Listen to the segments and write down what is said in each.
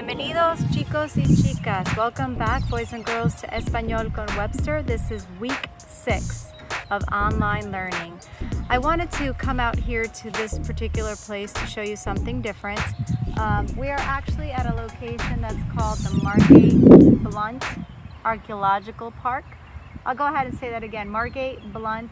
Bienvenidos chicos y chicas. Welcome back boys and girls to Español con Webster. This is week 6 of online learning. I wanted to come out here to this particular place to show you something different. We are actually at a location that's called the Margate Blunt Archaeological Park. I'll go ahead and say that again, Margate Blunt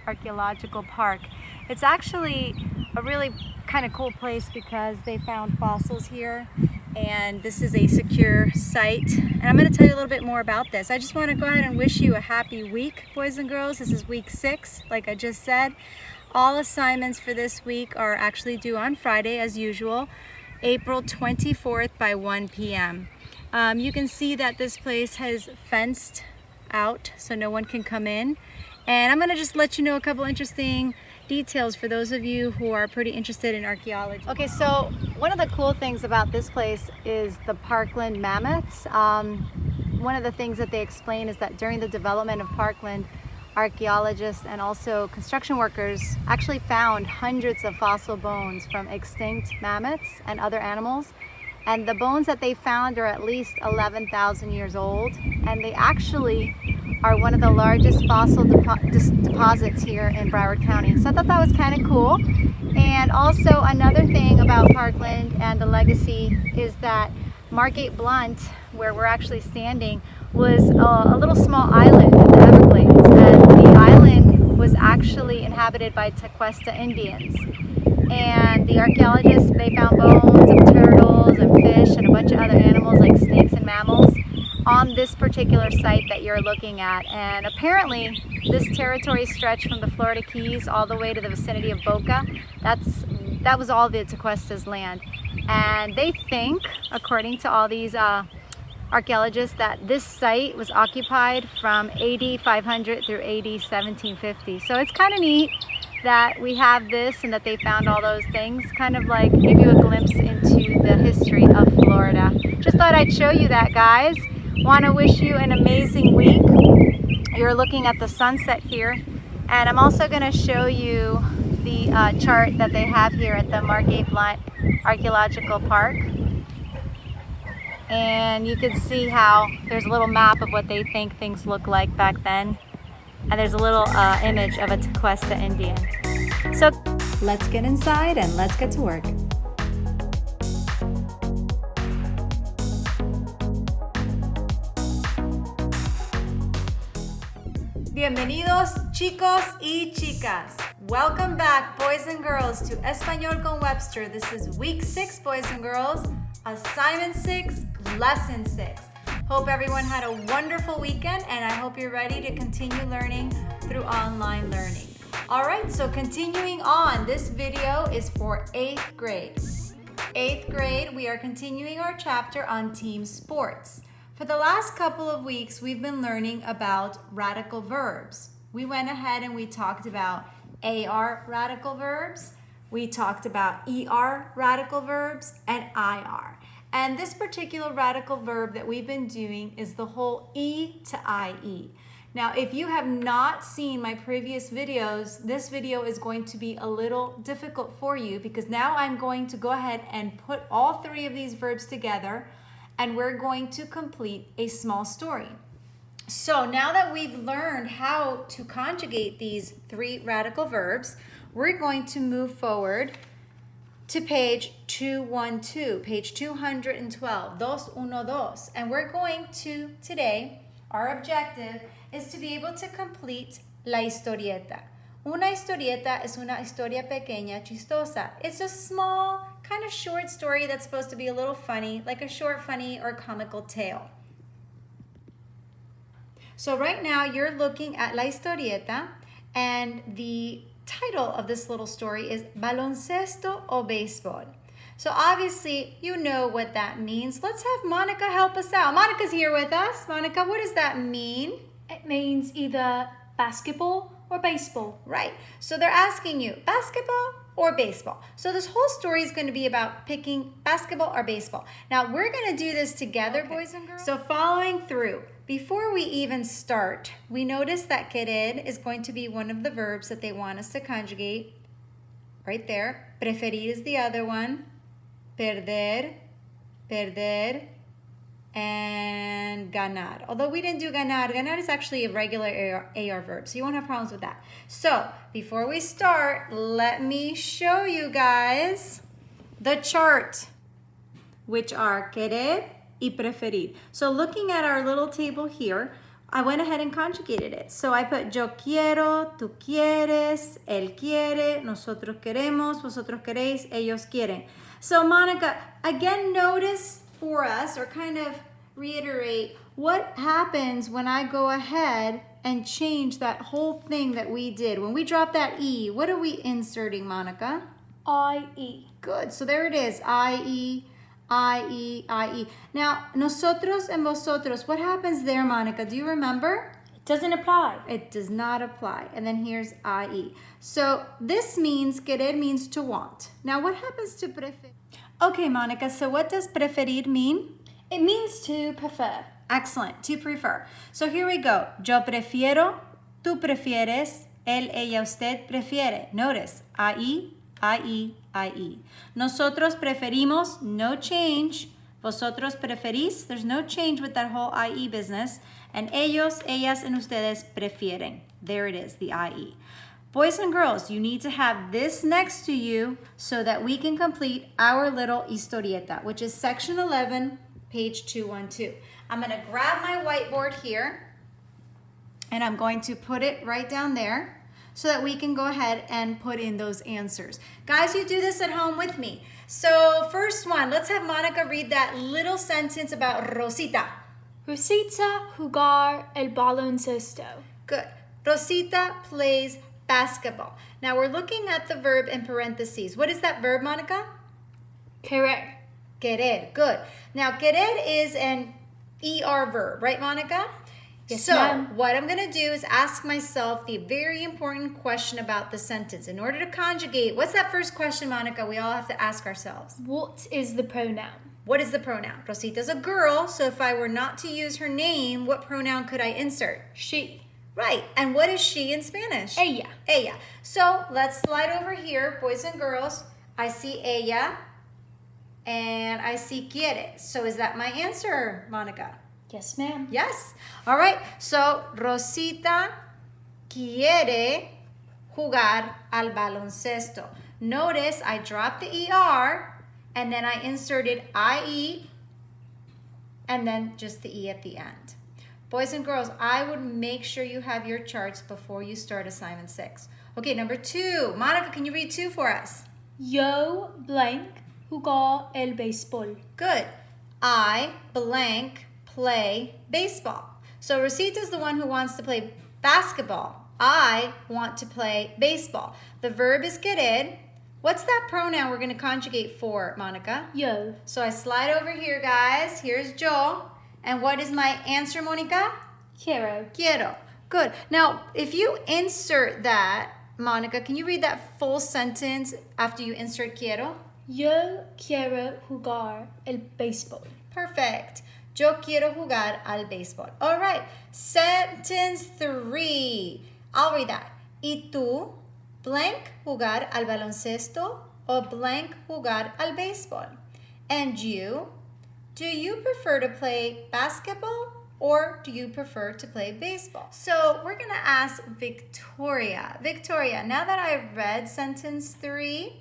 Archaeological Park. It's actually a really kind of cool place because they found fossils here, and this is a secure site. And I'm going to tell you a little bit more about this. I just want to go ahead and wish you a happy week, boys and girls. This is week 6, like I just said. All assignments for this week are actually due on Friday as usual, April 24th by 1 p.m. You can see that this place has fenced out so no one can come in. And I'm going to just let you know a couple interesting details for those of you who are pretty interested in archaeology. Okay, so one of the cool things about this place is the Parkland mammoths. One of the things that they explain is that during the development of Parkland, archaeologists and also construction workers actually found hundreds of fossil bones from extinct mammoths and other animals. And the bones that they found are at least 11,000 years old, and they actually are one of the largest fossil deposits here in Broward County. So I thought that was kind of cool. And also another thing about Parkland and the legacy is that Margate Blunt, where we're actually standing, was a little small island in the Everglades, and the island was actually inhabited by Tequesta Indians. And the archaeologists, they found bones of turtles and fish and a bunch of other animals like snakes and mammals on this particular site that you're looking at. And apparently this territory stretched from the Florida Keys all the way to the vicinity of Boca. That was all the Tequesta's land. And they think, according to all these archaeologists, that this site was occupied from AD 500 through AD 1750. So it's kind of neat that we have this and that they found all those things, kind of like give you a glimpse into the history of Florida. Just thought I'd show you that, guys. Want to wish you an amazing week. You're looking at the sunset here, and I'm also going to show you the chart that they have here at the Margate Blunt Archaeological Park. And you can see how there's a little map of what they think things look like back then. And there's a little image of a Tequesta Indian. So let's get inside and let's get to work. Bienvenidos chicos y chicas. Welcome back boys and girls to Español con Webster. This is week 6, boys and girls. Assignment 6, lesson 6. Hope everyone had a wonderful weekend, and I hope you're ready to continue learning through online learning. All right, so continuing on, this video is for 8th grade. 8th grade, we are continuing our chapter on team sports. For the last couple of weeks, we've been learning about radical verbs. We went ahead and we talked about AR radical verbs, we talked about ER radical verbs, and IR. And this particular radical verb that we've been doing is the whole E to IE. Now, if you have not seen my previous videos, this video is going to be a little difficult for you because now I'm going to go ahead and put all 3 of these verbs together, and we're going to complete a small story. So now that we've learned how to conjugate these 3 radical verbs, we're going to move forward to page 212, page 212, 212. And we're going to, today, our objective is to be able to complete la historieta. Una historieta es una historia pequeña chistosa. It's a small, kind of short story that's supposed to be a little funny, like a short, funny, or comical tale. So right now, you're looking at la historieta, and the title of this little story is Baloncesto o Baseball. So obviously you know what that means. Let's have Monica help us out. Monica's here with us. Monica, what does that mean? It means either basketball or baseball. Right. So they're asking you basketball or baseball. So this whole story is going to be about picking basketball or baseball. Now we're going to do this together, okay, boys and girls. So following through. Before we even start, we notice that querer is going to be one of the verbs that they want us to conjugate. Right there. Preferir is the other one. Perder perder, and ganar. Although we didn't do ganar, ganar is actually a regular AR verb, so you won't have problems with that. So before we start, let me show you guys the chart, which are querer y preferir. So looking at our little table here, I went ahead and conjugated it. So I put yo quiero, tú quieres, él quiere, nosotros queremos, vosotros queréis, ellos quieren. So Monica, again, notice for us, or kind of reiterate, what happens when I go ahead and change that whole thing that we did? When we drop that E, what are we inserting, Monica? I-E. Good, so there it is, I-E, I-E, I-E. Now, nosotros and vosotros, what happens there, Monica? Do you remember? It doesn't apply. It does not apply. And then here's I-E. So this means, querer means to want. Now, what happens to preferir? Okay, Monica, so what does preferir mean? It means to prefer. Excellent, to prefer. So here we go. Yo prefiero, tú prefieres, él, ella, usted prefiere. Notice, I-E, I-E, I-E. Nosotros preferimos, no change. Vosotros preferís, there's no change with that whole I-E business. And ellos, ellas, and ustedes prefieren. There it is, the I-E. Boys and girls, you need to have this next to you so that we can complete our little historieta, which is section 11, page 212. I'm going to grab my whiteboard here, and I'm going to put it right down there so that we can go ahead and put in those answers. Guys, you do this at home with me. So first one, let's have Monica read that little sentence about Rosita. Rosita jugar el baloncesto. Good. Rosita plays basketball. Now we're looking at the verb in parentheses. What is that verb, Monica? Querer. Querer. Good. Now, querer is an ER verb, right, Monica? Yes, so ma'am. what I'm going to do is ask myself the very important question about the sentence. In order to conjugate, what's that first question, Monica, we all have to ask ourselves? What is the pronoun? What is the pronoun? Rosita's a girl, so if I were not to use her name, what pronoun could I insert? She. Right. And what is she in Spanish? Ella. Ella. So let's slide over here, boys and girls. I see ella and I see quiere. So is that my answer, Monica? Yes, ma'am. Yes. All right. So Rosita quiere jugar al baloncesto. Notice I dropped the ER and then I inserted IE and then just the E at the end. Boys and girls, I would make sure you have your charts before you start assignment 6. Okay, number 2. Monica, can you read 2 for us? Yo blank jugar el béisbol. Good. I blank play baseball. So Rosita's the one who wants to play basketball. I want to play baseball. The verb is querer. What's that pronoun we're going to conjugate for, Monica? Yo. So I slide over here, guys. Here's yo. And what is my answer, Monica? Quiero. Quiero. Good. Now, if you insert that, Monica, can you read that full sentence after you insert quiero? Yo quiero jugar el béisbol. Perfect. Yo quiero jugar al béisbol. All right. Sentence 3. I'll read that. ¿Y tú, blank, jugar al baloncesto o blank, jugar al béisbol? And you, do you prefer to play basketball or do you prefer to play baseball? So we're going to ask Victoria. Victoria, now that I've read sentence 3,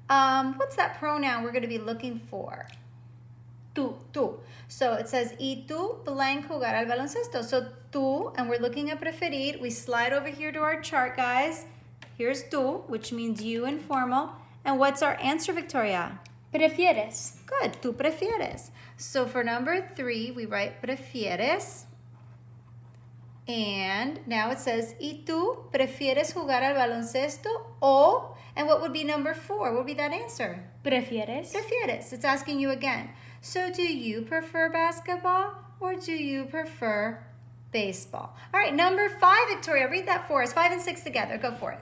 what's that pronoun we're going to be looking for? Tú. Tú. So it says, ¿y tú blank jugar al baloncesto? So tú, and we're looking at preferir. We slide over here to our chart, guys. Here's tú, which means you informal. And what's our answer, Victoria? Prefieres. Good. Tú prefieres. So for number 3, we write prefieres. And now it says, ¿y tú prefieres jugar al baloncesto o? And what would be number 4? What would be that answer? Prefieres. Prefieres. It's asking you again. So do you prefer basketball or do you prefer baseball? All right, number 5, Victoria, read that for us. 5 and 6 together. Go for it.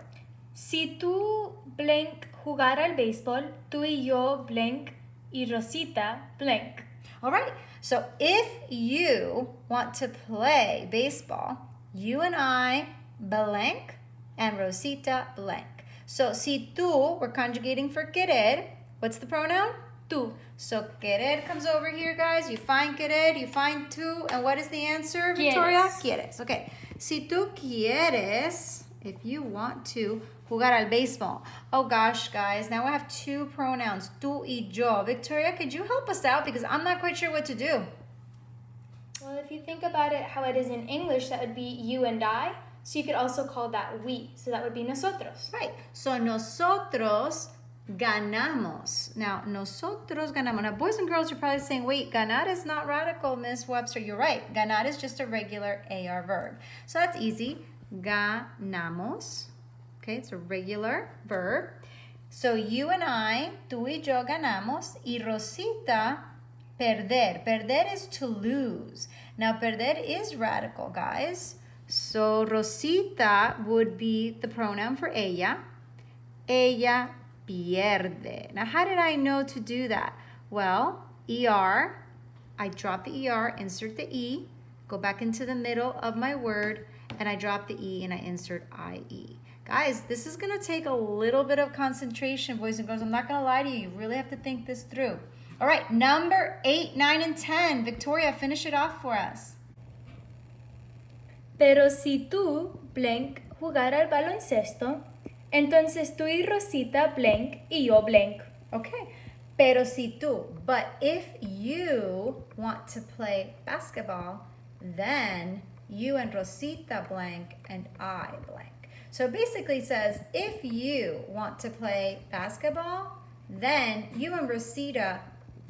Si tú blank jugar al béisbol, tú y yo blank y Rosita blank. All right, so if you want to play baseball, you and I blank and Rosita blank. So si tú, we're conjugating for querer. What's the pronoun? tú. So querer comes over here, guys. You find querer, you find tú, and what is the answer, Victoria? Quieres. Okay. Si tú quieres, if you want to, jugar al béisbol. Oh gosh, guys, now I have two pronouns, tú y yo. Victoria, could you help us out? Because I'm not quite sure what to do. Well, if you think about it how it is in English, that would be you and I. So you could also call that we. So that would be nosotros. Right. So nosotros ganamos. Now, nosotros ganamos. Now, boys and girls, you're probably saying, wait, ganar is not radical, Miss Webster. You're right. Ganar is just a regular AR verb. So that's easy. Ganamos. Okay, it's a regular verb. So you and I, tú y yo ganamos. Y Rosita, perder. Perder is to lose. Now, perder is radical, guys. So Rosita would be the pronoun for ella. Ella pierde. Now, how did I know to do that? Well, ER, I drop the ER, insert the E, go back into the middle of my word, and I drop the E and I insert IE. Guys, this is going to take a little bit of concentration, boys and girls. I'm not going to lie to you. You really have to think this through. All right, number 8, 9, and 10. Victoria, finish it off for us. Pero si tú, blank, jugar al baloncesto, entonces tú y Rosita, blank, y yo, blank. Okay. Pero si tú, but if you want to play basketball, then you and Rosita blank and I blank. So basically it says, if you want to play basketball, then you and Rosita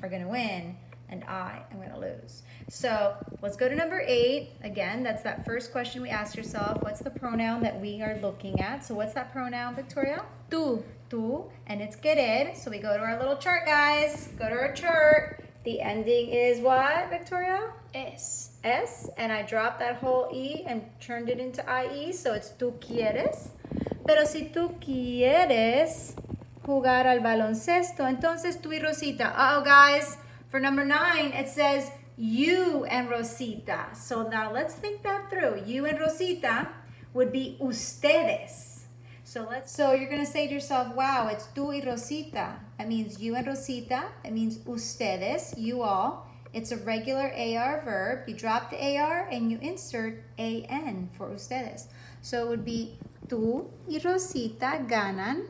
are going to win and I am going to lose. So let's go to number 8. Again, that's that first question we asked yourself. What's the pronoun that we are looking at? So what's that pronoun, Victoria? Tú. Tú, and it's querer. So we go to our little chart, guys. Go to our chart. The ending is what, Victoria? Es. S, and I dropped that whole E and turned it into IE, so it's tú quieres. Pero si tú quieres jugar al baloncesto, entonces tú y Rosita. Uh-oh, guys. For number 9, it says you and Rosita. So now let's think that through. You and Rosita would be ustedes. So you're going to say to yourself, wow, it's tú y Rosita. That means you and Rosita. It means ustedes, you all. It's a regular AR verb. You drop the AR and you insert AN for ustedes. So it would be tú y Rosita ganan.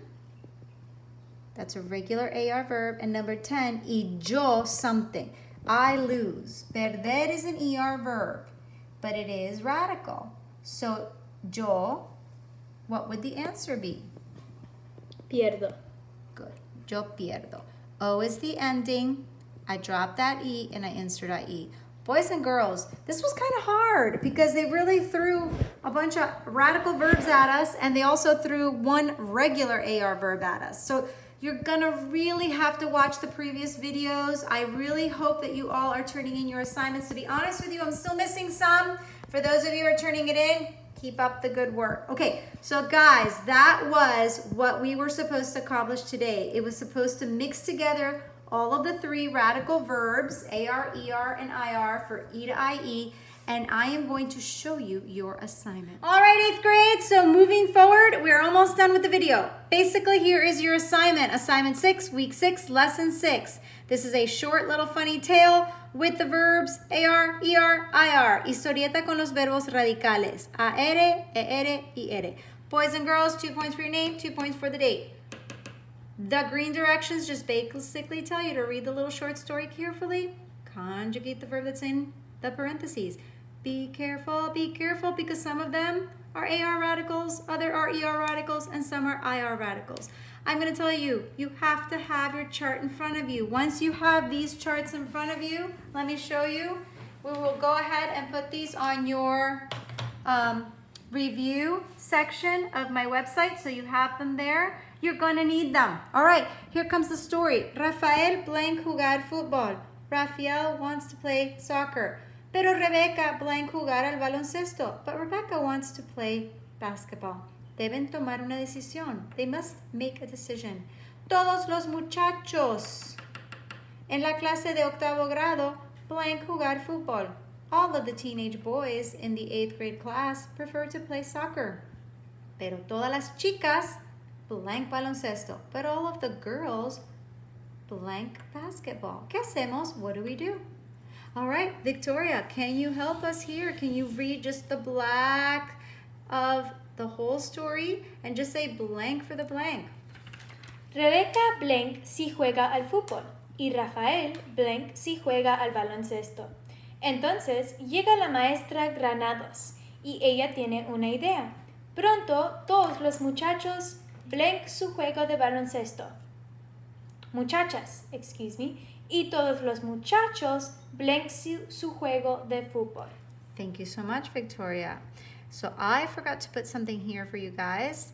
That's a regular AR verb. And number 10, y yo something. I lose. Perder is an ER verb, but it is radical. So yo, what would the answer be? Pierdo. Good. Yo pierdo. O is the ending. I drop that E and I insert IE. Boys and girls, this was kind of hard because they really threw a bunch of radical verbs at us and they also threw one regular AR verb at us. So you're gonna really have to watch the previous videos. I really hope that you all are turning in your assignments. To be honest with you, I'm still missing some. For those of you who are turning it in, keep up the good work. Okay, so guys, that was what we were supposed to accomplish today. It was supposed to mix together all of the 3 radical verbs, AR, ER, and IR for E to IE, and I am going to show you your assignment. All right, 8th grade, so moving forward, we're almost done with the video. Basically, here is your assignment. Assignment 6, week 6, lesson 6. This is a short little funny tale with the verbs AR, ER, IR. Historieta con los verbos radicales. AR, ER, IR. Boys and girls, 2 points for your name, 2 points for the date. The green directions just basically tell you to read the little short story carefully, conjugate the verb that's in the parentheses. Be careful, because some of them are AR radicals, other are ER radicals, and some are IR radicals. I'm going to tell you, you have to have your chart in front of you. Once you have these charts in front of you, let me show you. We will go ahead and put these on your review section of my website, so you have them there. You're going to need them. All right, here comes the story. Rafael blank jugar fútbol. Rafael wants to play soccer. Pero Rebeca blank jugar al baloncesto. But Rebecca wants to play basketball. Deben tomar una decisión. They must make a decision. Todos los muchachos en la clase de octavo grado blank jugar fútbol. All of the teenage boys in the 8th grade class prefer to play soccer. Pero todas las chicas blank baloncesto. But all of the girls blank basketball. ¿Qué hacemos? What do we do? All right, Victoria, can you help us here? Can you read just the black of the whole story and just say blank for the blank? Rebeca blank si juega al fútbol y Rafael blank si juega al baloncesto. Entonces llega la maestra Granados y ella tiene una idea. Pronto todos los muchachos blank su juego de baloncesto. Muchachas, excuse me, y todos los muchachos blank su juego de fútbol. Thank you so much, Victoria. So I forgot to put something here for you guys.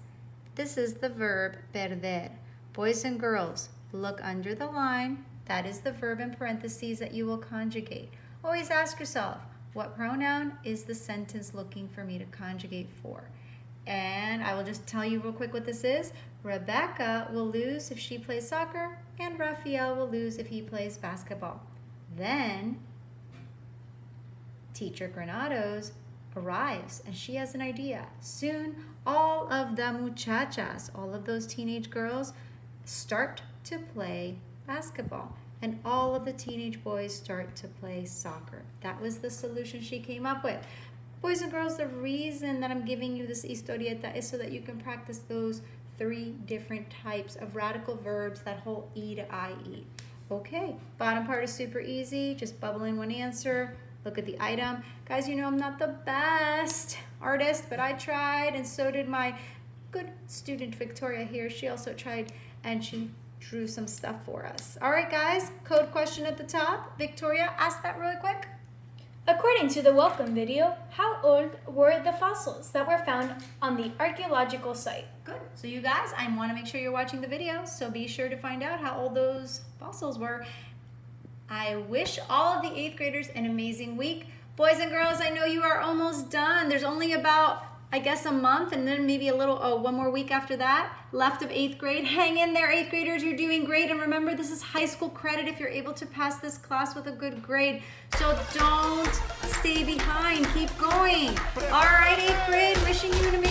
This is the verb perder. Boys and girls, look under the line. That is the verb in parentheses that you will conjugate. Always ask yourself, what pronoun is the sentence looking for me to conjugate for? And I will just tell you real quick what this is. Rebecca will lose if she plays soccer, and Rafael will lose if he plays basketball. Then, Teacher Granados arrives, and she has an idea. Soon, all of the muchachas, all of those teenage girls, start to play basketball, and all of the teenage boys start to play soccer. That was the solution she came up with. Boys and girls, the reason that I'm giving you this historieta is so that you can practice those 3 different types of radical verbs, that whole E to IE. Okay, bottom part is super easy. Just bubble in one answer. Look at the item. Guys, you know I'm not the best artist, but I tried, and so did my good student Victoria here. She also tried, and she drew some stuff for us. All right, guys, code question at the top. Victoria, ask that really quick. According to the welcome video, how old were the fossils that were found on the archaeological site? Good. So you guys, I want to make sure you're watching the video, so be sure to find out how old those fossils were. I wish all of the 8th graders an amazing week. Boys and girls, I know you are almost done. There's only about, I guess, a month and then maybe a little, one more week after that left of 8th grade. Hang in there, 8th graders, you're doing great. And remember, this is high school credit if you're able to pass this class with a good grade. So don't stay behind, keep going. All right, 8th grade, wishing you an amazing